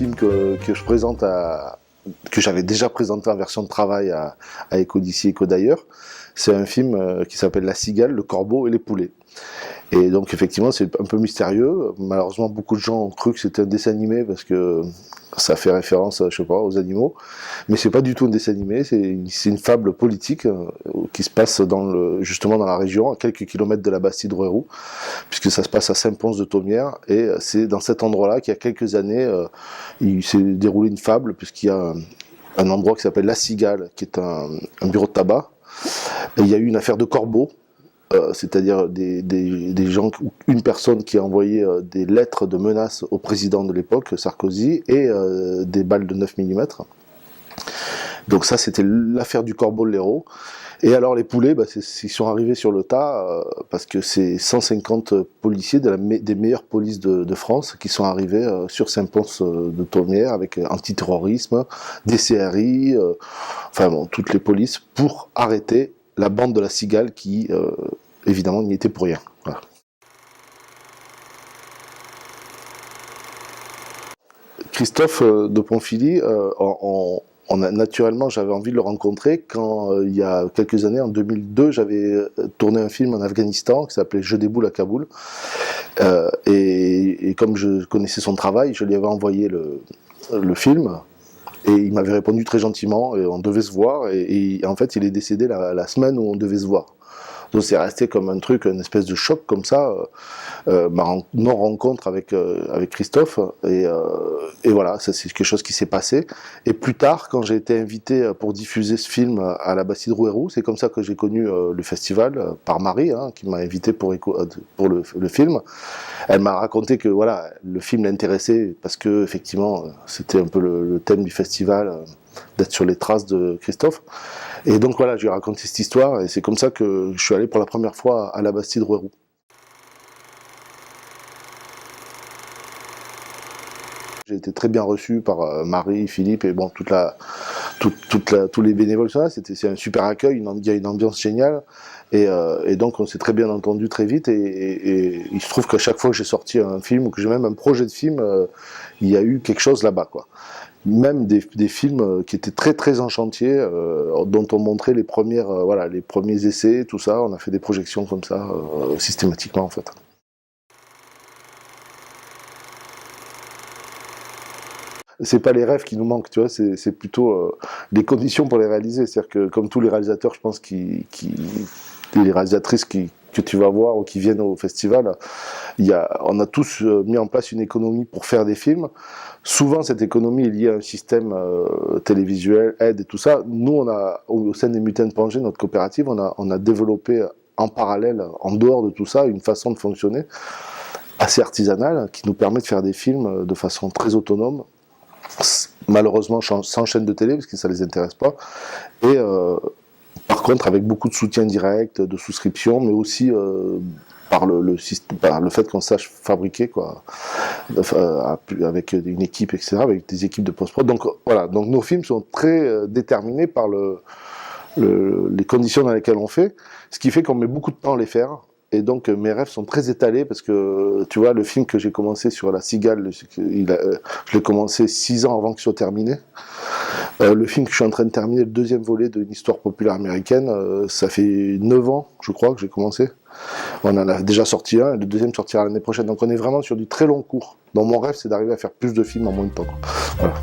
film que je présente que j'avais déjà présenté en version de travail à Écho d'ici, Écho d'ailleurs. C'est un film qui s'appelle La Cigale, le corbeau et les poulets. Et donc effectivement c'est un peu mystérieux. Malheureusement beaucoup de gens ont cru que c'était un dessin animé parce que ça fait référence, je sais pas, aux animaux. Mais c'est pas du tout un dessin animé, c'est une fable politique qui se passe justement dans la région, à quelques kilomètres de la Bastide-Rouerou, puisque ça se passe à Saint-Pons-de-Thomières, et c'est dans cet endroit-là qu'il y a quelques années, il s'est déroulé une fable, puisqu'il y a un endroit qui s'appelle La Cigale, qui est un bureau de tabac, et il y a eu une affaire de corbeaux, c'est-à-dire des gens, une personne qui a envoyé des lettres de menaces au président de l'époque, Sarkozy, et des balles de 9 mm. Donc ça, c'était l'affaire du corbeau de l'Hérault. Et alors les poulets, ils sont arrivés sur le tas, parce que c'est 150 policiers des meilleures polices de France qui sont arrivés sur Saint-Pons-de-Thomières avec antiterrorisme, des CRI, toutes les polices, pour arrêter la bande de la Cigale qui, évidemment, n'y était pour rien. Voilà. Christophe de Ponfilly, naturellement, j'avais envie de le rencontrer quand, il y a quelques années, en 2002, j'avais tourné un film en Afghanistan qui s'appelait Je déboule à Kaboul. Et comme je connaissais son travail, je lui avais envoyé le film. Et il m'avait répondu très gentiment, et on devait se voir, et en fait il est décédé la semaine où on devait se voir. Donc c'est resté comme un truc, une espèce de choc comme ça, ma non-rencontre avec Christophe, et voilà, ça c'est quelque chose qui s'est passé. Et plus tard, quand j'ai été invité pour diffuser ce film à la Bastide-Rouerou, c'est comme ça que j'ai connu le festival, par Marie, qui m'a invité pour le film. Elle m'a raconté que voilà, le film l'intéressait parce que effectivement c'était un peu le thème du festival, d'être sur les traces de Christophe. Et donc voilà, je lui ai raconté cette histoire et c'est comme ça que je suis allé pour la première fois à la Bastide-Rouerou. J'ai été très bien reçu par Marie, Philippe et bon tous les bénévoles. C'est un super accueil, il y a une ambiance géniale et donc on s'est très bien entendu très vite et il se trouve qu'à chaque fois que j'ai sorti un film ou que j'ai même un projet de film, il y a eu quelque chose là-bas quoi. Même des films qui étaient très très en chantier, dont on montrait les premiers essais, tout ça. On a fait des projections comme ça systématiquement en fait. C'est pas les rêves qui nous manquent, tu vois, c'est plutôt les conditions pour les réaliser. C'est-à-dire que comme tous les réalisateurs, je pense, les réalisatrices que tu vas voir ou qui viennent au festival, on a tous mis en place une économie pour faire des films. Souvent, cette économie est liée à un système télévisuel, aide et tout ça. Nous, au sein des Mutants de Pangée, notre coopérative, on a développé en parallèle, en dehors de tout ça, une façon de fonctionner assez artisanale qui nous permet de faire des films de façon très autonome. Malheureusement sans chaîne de télé parce que ça les intéresse pas et par contre avec beaucoup de soutien direct, de souscription, mais aussi par le fait qu'on sache fabriquer quoi, avec une équipe etc, avec des équipes de post-prod. Donc voilà, donc nos films sont très déterminés par les conditions dans lesquelles on fait, ce qui fait qu'on met beaucoup de temps à les faire. Et donc mes rêves sont très étalés parce que tu vois le film que j'ai commencé sur la Cigale, je l'ai commencé 6 ans avant qu'il soit terminé. Le film que je suis en train de terminer, le deuxième volet d'une histoire populaire américaine, ça fait 9 ans je crois que j'ai commencé. On en a déjà sorti un et le deuxième sortira l'année prochaine. Donc on est vraiment sur du très long cours. Donc mon rêve c'est d'arriver à faire plus de films en moins de temps. Voilà.